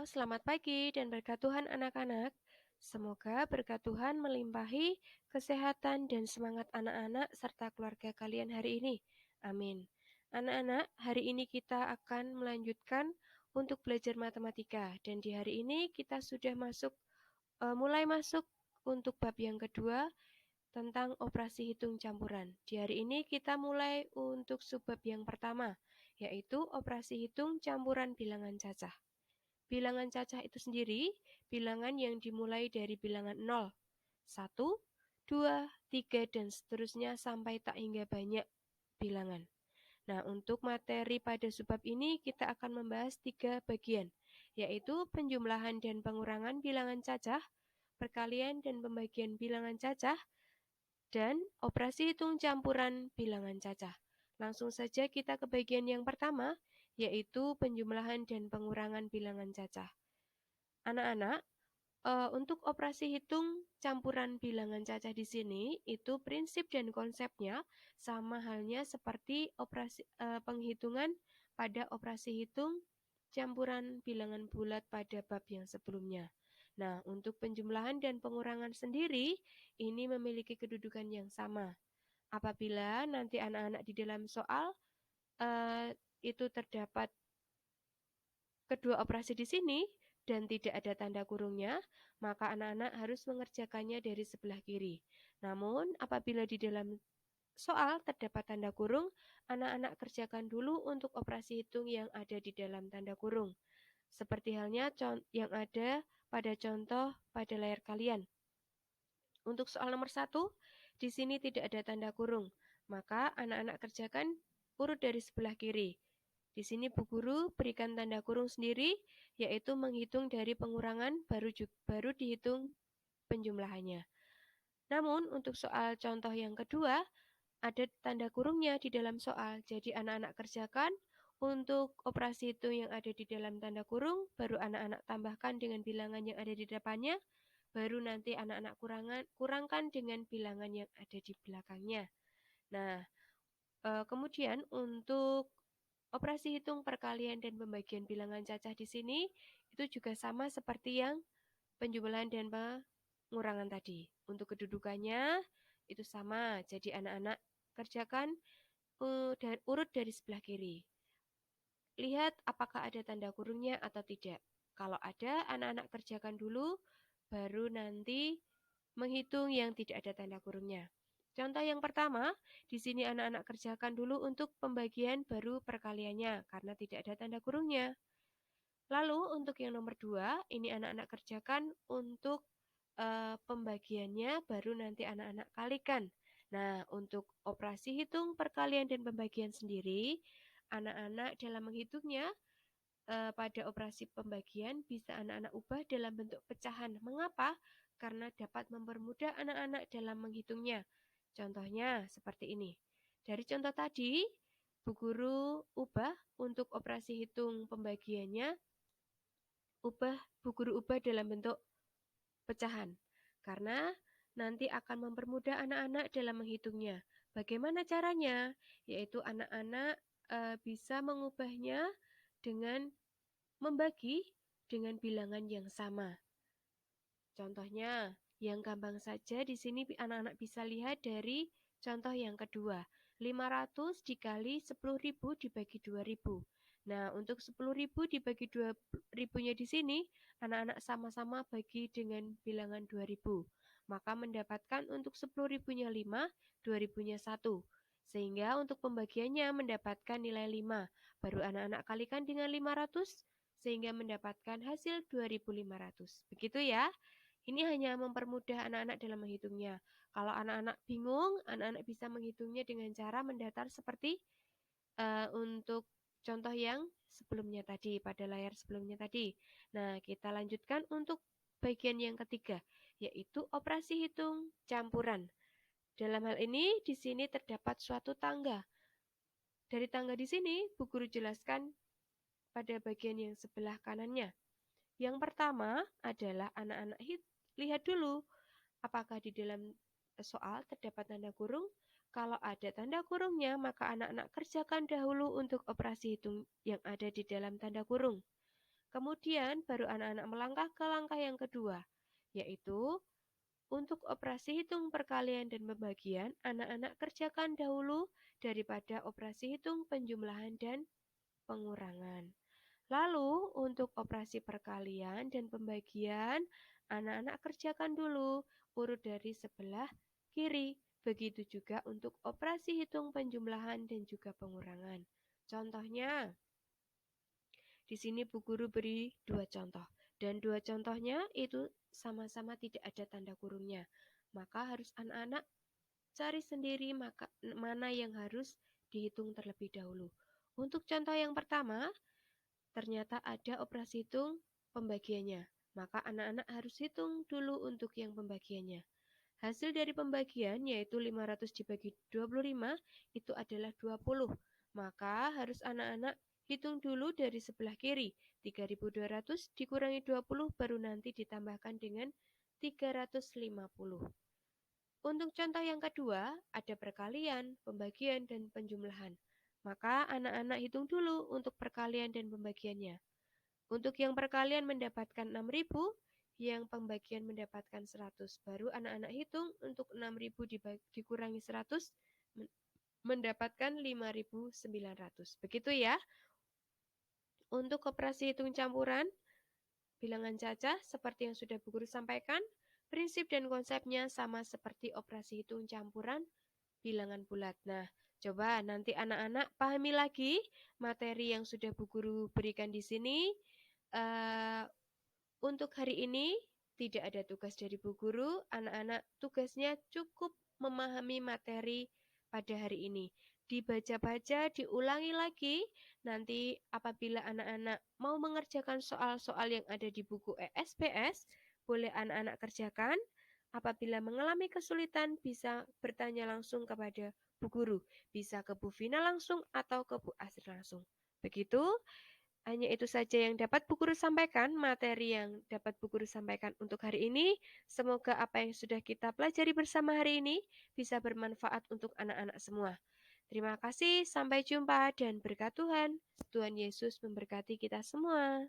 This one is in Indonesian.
Selamat pagi dan berkat Tuhan anak-anak. Semoga berkat Tuhan melimpahi kesehatan dan semangat anak-anak serta keluarga kalian hari ini. Amin. Anak-anak, hari ini kita akan melanjutkan untuk belajar matematika dan di hari ini kita sudah mulai masuk untuk bab yang kedua tentang operasi hitung campuran. Di hari ini kita mulai untuk subbab yang pertama, yaitu operasi hitung campuran bilangan cacah. Bilangan cacah itu sendiri bilangan yang dimulai dari bilangan 0, 1, 2, 3, dan seterusnya sampai tak hingga banyak bilangan. Nah, untuk materi pada subbab ini kita akan membahas 3 bagian, yaitu penjumlahan dan pengurangan bilangan cacah, perkalian dan pembagian bilangan cacah, dan operasi hitung campuran bilangan cacah. Langsung saja kita ke bagian yang pertama, yaitu penjumlahan dan pengurangan bilangan cacah. Anak-anak, untuk operasi hitung campuran bilangan cacah di sini, itu prinsip dan konsepnya sama halnya seperti penghitungan pada operasi hitung campuran bilangan bulat pada bab yang sebelumnya. Nah, untuk penjumlahan dan pengurangan sendiri, ini memiliki kedudukan yang sama. Apabila nanti anak-anak di dalam soal itu terdapat kedua operasi di sini dan tidak ada tanda kurungnya, maka anak-anak harus mengerjakannya dari sebelah kiri. Namun, apabila di dalam soal terdapat tanda kurung, anak-anak kerjakan dulu untuk operasi hitung yang ada di dalam tanda kurung. Seperti halnya yang ada pada contoh pada layar kalian. Untuk soal nomor 1, di sini tidak ada tanda kurung, maka anak-anak kerjakan urut dari sebelah kiri. Di sini Bu Guru berikan tanda kurung sendiri, yaitu menghitung dari pengurangan baru dihitung penjumlahannya. Namun untuk soal contoh yang kedua, ada tanda kurungnya di dalam soal. Jadi anak-anak kerjakan untuk operasi hitung yang ada di dalam tanda kurung, baru anak-anak tambahkan dengan bilangan yang ada di depannya, baru nanti anak-anak kurangkan dengan bilangan yang ada di belakangnya. Nah, kemudian untuk operasi hitung perkalian dan pembagian bilangan cacah di sini itu juga sama seperti yang penjumlahan dan pengurangan tadi. Untuk kedudukannya itu sama, jadi anak-anak kerjakan dan urut dari sebelah kiri. Lihat apakah ada tanda kurungnya atau tidak. Kalau ada, anak-anak kerjakan dulu, baru nanti menghitung yang tidak ada tanda kurungnya. Contoh yang pertama, di sini anak-anak kerjakan dulu untuk pembagian baru perkaliannya karena tidak ada tanda kurungnya. Lalu untuk yang nomor 2, ini anak-anak kerjakan untuk pembagiannya baru nanti anak-anak kalikan. Nah, untuk operasi hitung perkalian dan pembagian sendiri, anak-anak dalam menghitungnya pada operasi pembagian bisa anak-anak ubah dalam bentuk pecahan. Mengapa? Karena dapat mempermudah anak-anak dalam menghitungnya. Contohnya seperti ini. Dari contoh tadi, Bu Guru ubah untuk operasi hitung pembagiannya, Bu Guru ubah dalam bentuk pecahan. Karena nanti akan mempermudah anak-anak dalam menghitungnya. Bagaimana caranya? Yaitu anak-anak bisa mengubahnya dengan membagi dengan bilangan yang sama. Contohnya, yang gampang saja di sini anak-anak bisa lihat dari contoh yang kedua. 500 dikali 10.000 dibagi 2.000. Nah, untuk 10.000 dibagi 2.000-nya di sini, anak-anak sama-sama bagi dengan bilangan 2.000. Maka mendapatkan untuk 10.000-nya 5, 2.000-nya 1. Sehingga untuk pembagiannya mendapatkan nilai 5. Baru anak-anak kalikan dengan 500, sehingga mendapatkan hasil 2.500. Begitu ya. Ini hanya mempermudah anak-anak dalam menghitungnya. Kalau anak-anak bingung, anak-anak bisa menghitungnya dengan cara mendatar seperti untuk contoh yang sebelumnya tadi, pada layar sebelumnya tadi. Nah, kita lanjutkan untuk bagian yang ketiga, yaitu operasi hitung campuran. Dalam hal ini, di sini terdapat suatu tangga. Dari tangga di sini, Bu Guru jelaskan pada bagian yang sebelah kanannya. Yang pertama adalah anak-anak lihat dulu apakah di dalam soal terdapat tanda kurung. Kalau ada tanda kurungnya, maka anak-anak kerjakan dahulu untuk operasi hitung yang ada di dalam tanda kurung. Kemudian baru anak-anak melangkah ke langkah yang kedua, yaitu untuk operasi hitung perkalian dan pembagian, anak-anak kerjakan dahulu daripada operasi hitung penjumlahan dan pengurangan. Lalu untuk operasi perkalian dan pembagian, anak-anak kerjakan dulu urut dari sebelah kiri. Begitu juga untuk operasi hitung penjumlahan dan juga pengurangan. Contohnya, di sini Bu Guru beri dua contoh. Dan dua contohnya itu sama-sama tidak ada tanda kurungnya. Maka harus anak-anak cari sendiri mana yang harus dihitung terlebih dahulu. Untuk contoh yang pertama, ternyata ada operasi hitung pembagiannya. Maka anak-anak harus hitung dulu untuk yang pembagiannya. Hasil dari pembagian yaitu 500 dibagi 25 itu adalah 20. Maka harus anak-anak hitung dulu dari sebelah kiri. 3.200 dikurangi 20 baru nanti ditambahkan dengan 350. Untuk contoh yang kedua, ada perkalian, pembagian, dan penjumlahan. Maka anak-anak hitung dulu untuk perkalian dan pembagiannya. Untuk yang perkalian mendapatkan 6.000, yang pembagian mendapatkan 100. Baru anak-anak hitung untuk 6.000 dikurangi 100 mendapatkan 5.900. Begitu ya. Untuk operasi hitung campuran, bilangan cacah seperti yang sudah Bu Guru sampaikan, prinsip dan konsepnya sama seperti operasi hitung campuran bilangan bulat. Nah, coba nanti anak-anak pahami lagi materi yang sudah Bu Guru berikan di sini. Untuk hari ini tidak ada tugas dari Bu Guru, anak-anak tugasnya cukup memahami materi pada hari ini. Dibaca-baca, diulangi lagi, nanti apabila anak-anak mau mengerjakan soal-soal yang ada di buku ESPS, boleh anak-anak kerjakan. Apabila mengalami kesulitan, bisa bertanya langsung kepada Bu Guru. Bisa ke Bu Vina langsung atau ke Bu Asri langsung. Begitu. Hanya itu saja yang dapat Bu Guru sampaikan, materi yang dapat Bu Guru sampaikan untuk hari ini. Semoga apa yang sudah kita pelajari bersama hari ini bisa bermanfaat untuk anak-anak semua. Terima kasih, sampai jumpa dan berkat Tuhan. Tuhan Yesus memberkati kita semua.